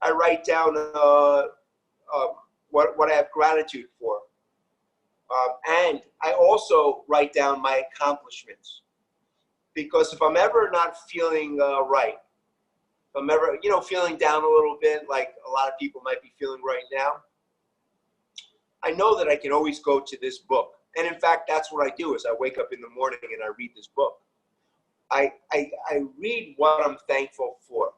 I write down what I have gratitude for. And I also write down my accomplishments, because if I'm ever not feeling right, if I'm ever, feeling down a little bit, like a lot of people might be feeling right now, I know that I can always go to this book. And in fact, that's what I do is I wake up in the morning and I read this book. I read what I'm thankful for.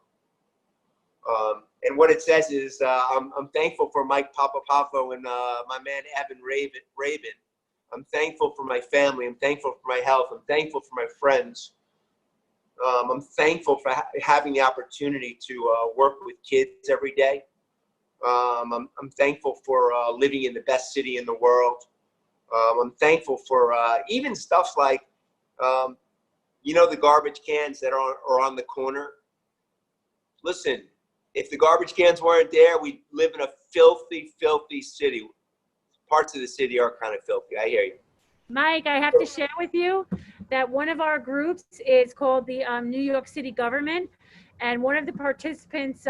And what it says is, I'm thankful for Mike Papavlou and my man Evan Rabin. I'm thankful for my family. I'm thankful for my health. I'm thankful for my friends. I'm thankful for having the opportunity to work with kids every day. I'm thankful for living in the best city in the world. I'm thankful for even stuff like, you know, the garbage cans that are on the corner. Listen, if the garbage cans weren't there, we'd live in a filthy, filthy city. Parts of the city are kind of filthy. I hear you. Mike, I have to share with you that one of our groups is called the New York City Government. And one of the participants'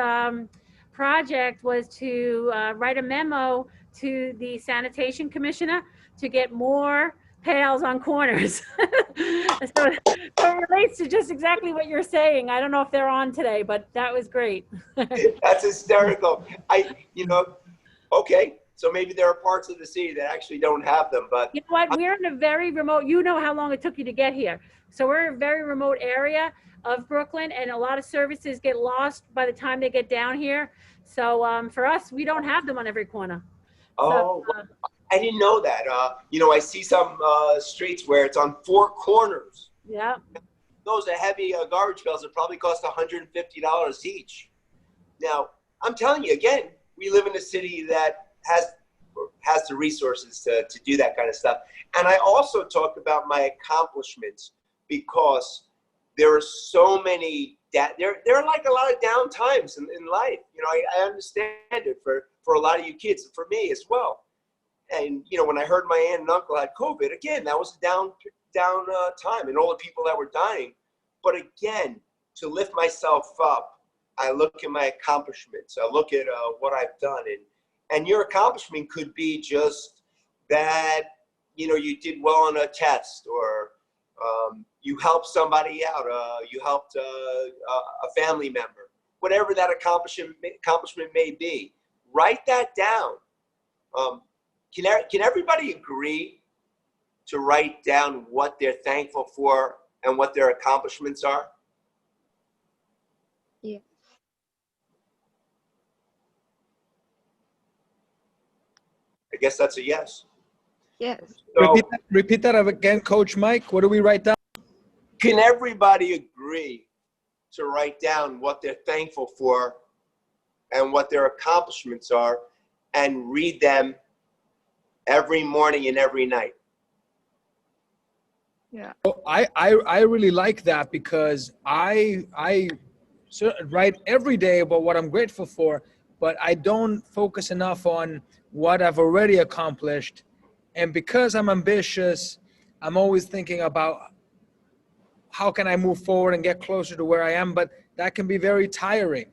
project was to write a memo to the sanitation commissioner to get more pails on corners. So it relates to just exactly what you're saying. I don't know if they're on today, but that was great. That's hysterical. You know, okay. So maybe there are parts of the city that actually don't have them, but you know what? We're in a very remote, you know how long it took you to get here. So we're in a very remote area of Brooklyn, and a lot of services get lost by the time they get down here. So for us, we don't have them on every corner. oh, I didn't know that. You know, I see some streets where it's on 4 corners. Yeah. Those are heavy garbage pails that probably cost $150 each. Now, I'm telling you again, we live in a city that has the resources to do that kind of stuff. And I also talk about my accomplishments because there are so many, there are like a lot of down times in life. You know, I understand it for a lot of you kids, and for me as well. And, you know, when I heard my aunt and uncle had COVID, again, that was a down time, and all the people that were dying. But again, to lift myself up, I look at my accomplishments. I look at what I've done, and your accomplishment could be just that, you know, you did well on a test, or you helped somebody out, you helped a family member, whatever that accomplishment may be. Write that down. Can everybody agree to write down what they're thankful for and what their accomplishments are? Yeah. I guess that's a yes. Yes. So, Repeat that again, Coach Mike. What do we write down? can everybody agree to write down what they're thankful for and what their accomplishments are, and read them every morning and every night? Yeah. I really like that, because I write every day about what I'm grateful for, but I don't focus enough on what I've already accomplished. And because I'm ambitious, I'm always thinking about how can I move forward and get closer to where I am, but that can be very tiring.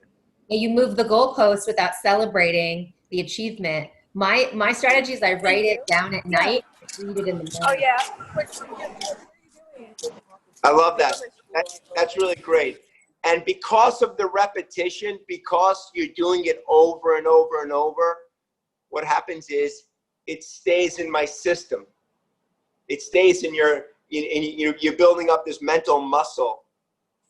You move the goalpost without celebrating the achievement. My strategy is I write it down at night, read it in the morning. Oh yeah. I love that. That's really great. And because of the repetition, because you're doing it over and over and over, what happens is it stays in my system. It stays in you're building up this mental muscle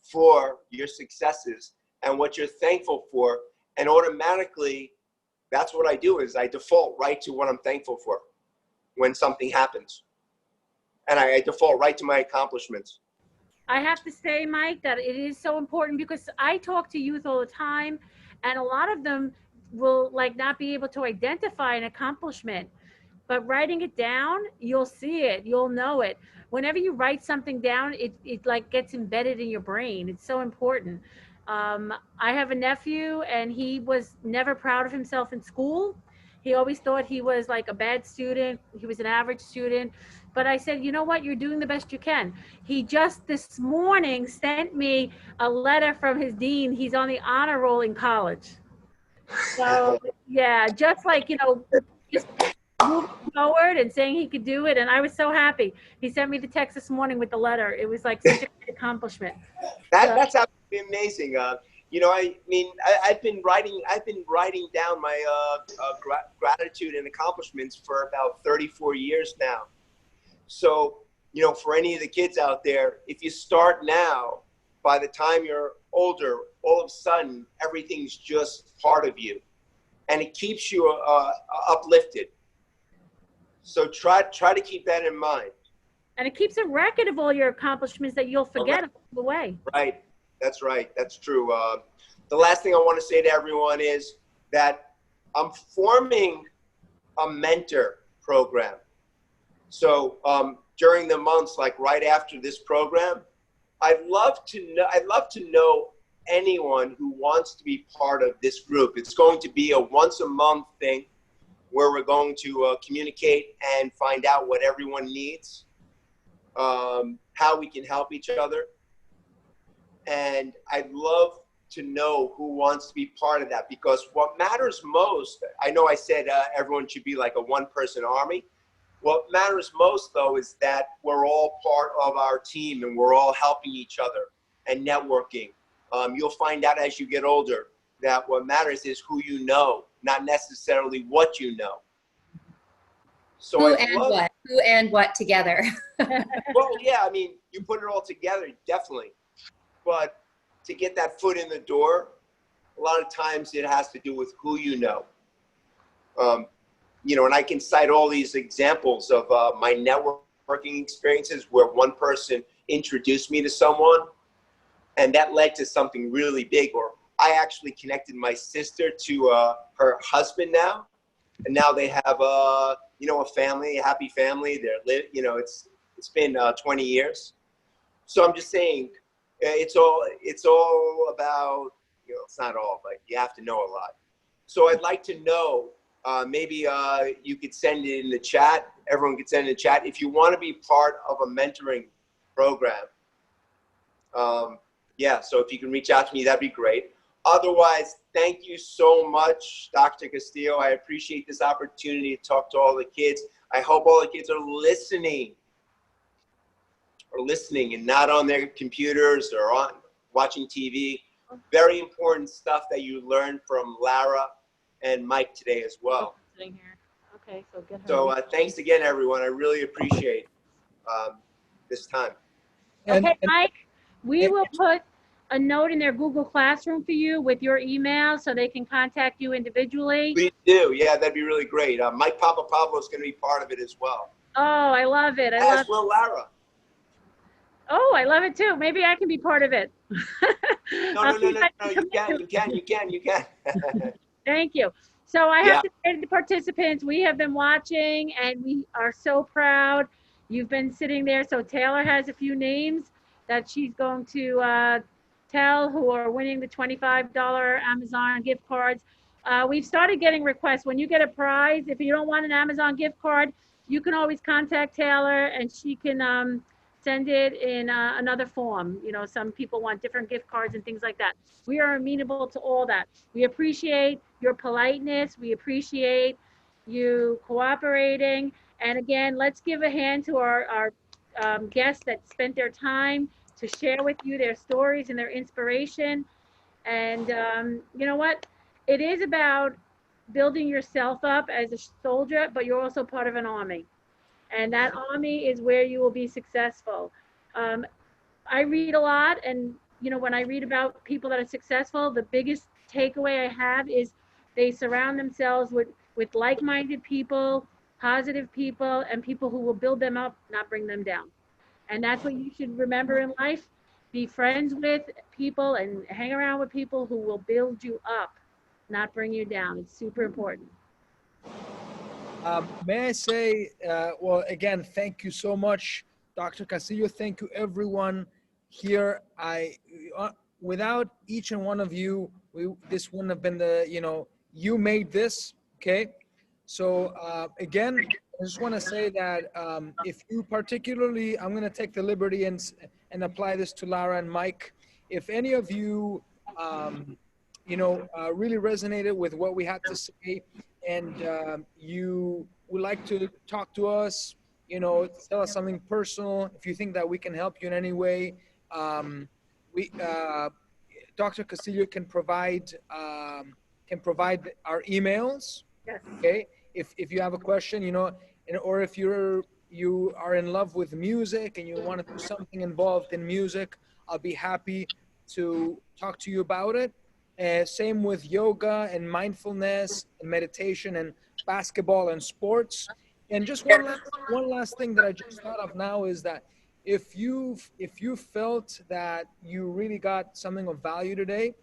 for your successes and what you're thankful for. And automatically, that's what I do, is I default right to what I'm thankful for when something happens. And I default right to my accomplishments. I have to say, Mike, that it is so important, because I talk to youth all the time, and a lot of them will like not be able to identify an accomplishment, but writing it down, you'll see it, you'll know it. Whenever you write something down, it like gets embedded in your brain. It's so important. I have a nephew, and he was never proud of himself in school. He always thought he was like a bad student. He was an average student. But I said, you know what? You're doing the best you can. He just this morning sent me a letter from his dean. He's on the honor roll in college. So yeah, just like, you know, just moving forward and saying he could do it. And I was so happy. He sent me the text this morning with the letter. It was like such a great accomplishment. That's absolutely amazing. You know, I mean, I've been writing down my gratitude and accomplishments for about 34 years now. So, you know, for any of the kids out there, if you start now, by the time you're older, all of a sudden, everything's just part of you, and it keeps you uplifted. So try to keep that in mind. And it keeps a record of all your accomplishments that you'll forget along the way. Right. That's right. That's true. The last thing I want to say to everyone is that I'm forming a mentor program. So during the months, like right after this program, I'd love to know anyone who wants to be part of this group. It's going to be a once a month thing where we're going to communicate and find out what everyone needs, how we can help each other. And I'd love to know who wants to be part of that, because what matters most, I know I said everyone should be like a one-person army. What matters most, though, is that we're all part of our team and we're all helping each other and networking. You'll find out as you get older that what matters is who you know, not necessarily what you know. So who and what together. Well, yeah, I mean, you put it all together, definitely. But to get that foot in the door, a lot of times it has to do with who you know. You know, and I can cite all these examples of my networking experiences where one person introduced me to someone and that led to something really big. Or I actually connected my sister to her husband now, and now they have you know, a family, a happy family. You know, it's been 20 years. So I'm just saying, it's all about, you know, it's not all, but you have to know a lot. So I'd like to know, maybe you could send it in the chat. Everyone could send it in the chat if you want to be part of a mentoring program. Yeah, so if you can reach out to me, that'd be great. Otherwise, thank you so much, Dr. Castillo. I appreciate this opportunity to talk to all the kids. I hope all the kids are listening and not on their computers or on watching TV. Very important stuff that you learned from Lara and Mike today as well. Sitting here. Okay, so get her. So thanks again, everyone. I really appreciate this time. Okay, Mike, we will put a note in their Google Classroom for you with your email so they can contact you individually. Please do. Yeah, that'd be really great. Mike Papavlou is going to be part of it as well. Oh, I love it. As will Lara. Oh, I love it too. Maybe I can be part of it. No. You can. Thank you. So I have to say to the participants, we have been watching and we are so proud. You've been sitting there. So Taylor has a few names that she's going to tell who are winning the $25 Amazon gift cards. We've started getting requests. When you get a prize, if you don't want an Amazon gift card, you can always contact Taylor and she can send it in another form. You know, some people want different gift cards and things like that. We are amenable to all that. We appreciate your politeness. We appreciate you cooperating. And again, let's give a hand to our guests that spent their time to share with you their stories and their inspiration. And you know what? It is about building yourself up as a soldier, but you're also part of an army. And that army is where you will be successful. I read a lot, and you know, when I read about people that are successful, the biggest takeaway I have is they surround themselves with like-minded people, positive people, and people who will build them up, not bring them down. And that's what you should remember in life. Be friends with people and hang around with people who will build you up, not bring you down. It's super important. May I say, well, again, thank you so much, Dr. Castillo. Thank you, everyone here. Without each and one of you, this wouldn't have been you made this, okay? So again, I just want to say that if you particularly, I'm going to take the liberty and apply this to Lara and Mike. If any of you, really resonated with what we had to say, and you would like to talk to us, tell us something personal. If you think that we can help you in any way, Dr. Castillo can provide our emails. Yes. Okay. If you have a question, or if you are in love with music and you want to do something involved in music, I'll be happy to talk to you about it. Same with yoga and mindfulness and meditation and basketball and sports. And just one last thing that I just thought of now is that if you felt that you really got something of value today,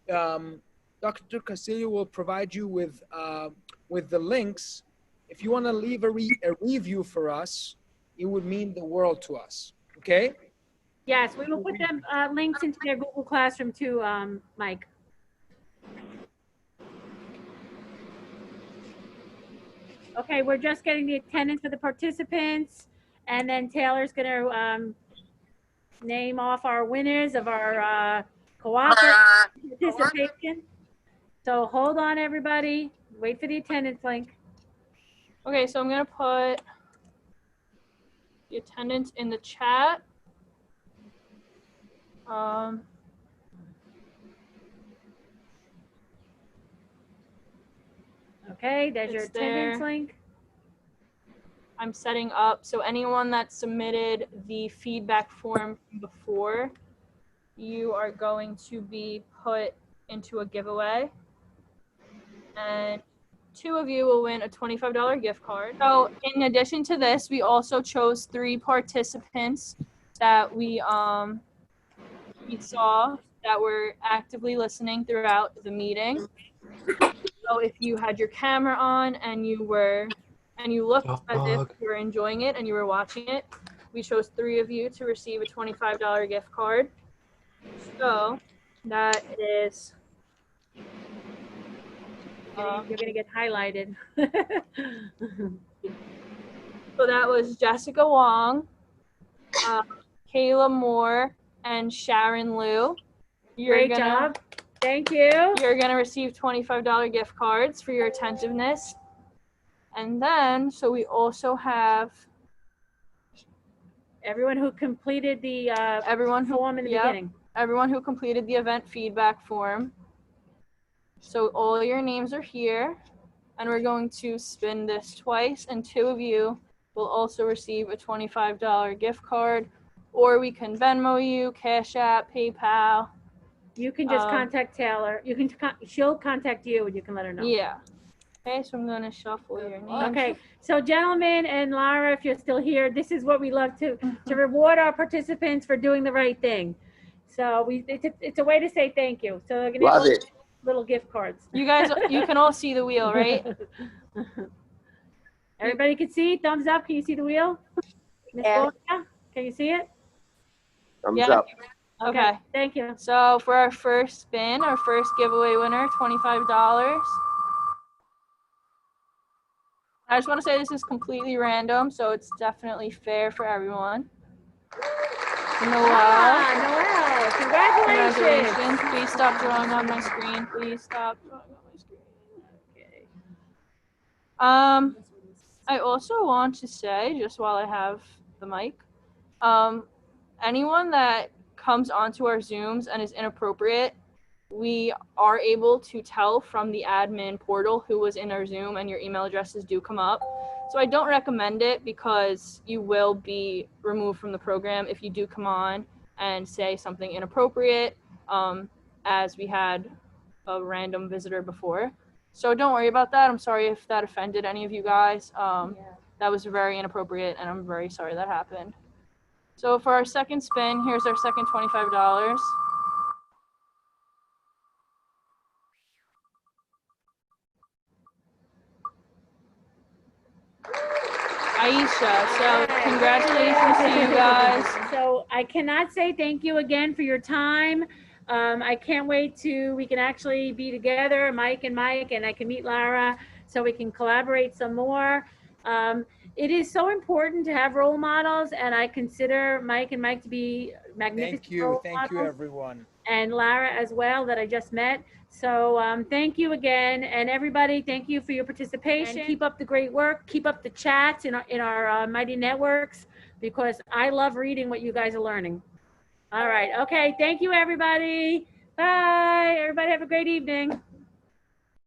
Dr. Castillo will provide you with the links. If you want to leave a review for us, it would mean the world to us. Okay? Yes, we will put them links into their Google Classroom too, Mike. Okay, we're just getting the attendance for the participants, and then Taylor's going to name off our winners of our cooperative participation. So hold on, everybody. Wait for the attendance link. Okay, so I'm gonna put the attendance in the chat. Okay, there's your It's attendance there. link. I'm setting up, so anyone that submitted the feedback form from before, you are going to be put into a giveaway. And 2 of you will win a $25 gift card. So in addition to this, we also chose 3 participants that we saw that were actively listening throughout the meeting. So if you had your camera on and you looked as if you were enjoying it and you were watching it, we chose 3 of you to receive a $25 gift card. So that is You're gonna get highlighted. so that was Jessica Wong, Kayla Moore, and Sharon Liu. Great job. Thank you. You're gonna receive $25 gift cards for your attentiveness. And then, so we also have everyone who completed the form in the beginning. Everyone who completed the event feedback form. So all your names are here, and we're going to spin this twice, and 2 of you will also receive a $25 gift card, or we can Venmo you, Cash App, PayPal. You can just contact Taylor. You can she'll contact you, and you can let her know. Yeah. Okay, so I'm gonna shuffle your names. Okay, so gentlemen and Lara, if you're still here, this is what we love to reward our participants for doing the right thing. So it's a way to say thank you. So we're gonna Love have it. little gift cards. You guys, you can all see the wheel, right? Everybody can see? Thumbs up. Can you see the wheel? Miss Gloria, can you see it? Thumbs up. Okay. Thank you. So for our first spin, our first giveaway winner, $25. I just want to say this is completely random, so it's definitely fair for everyone. Noel. Noel, congratulations. Please stop drawing on my screen. Please stop drawing on my screen. Okay. I also want to say, just while I have the mic, anyone that comes onto our Zooms and is inappropriate, we are able to tell from the admin portal who was in our Zoom, and your email addresses do come up. So I don't recommend it because you will be removed from the program if you do come on and say something inappropriate, as we had a random visitor before. So don't worry about that. I'm sorry if that offended any of you guys. That was very inappropriate, and I'm very sorry that happened. So for our second spin, here's our second $25. Aisha, so congratulations to you guys. So I cannot say thank you again for your time. I can't wait we can actually be together, Mike, and I can meet Lara so we can collaborate some more. It is so important to have role models, and I consider Mike and Mike to be magnificent role models. Thank you, everyone. And Lara as well, that I just met. So thank you again, and everybody, thank you for your participation. And keep up the great work. Keep up the chats in our Mighty Networks, because I love reading what you guys are learning. All right. Okay. Thank you, everybody. Bye. Everybody have a great evening.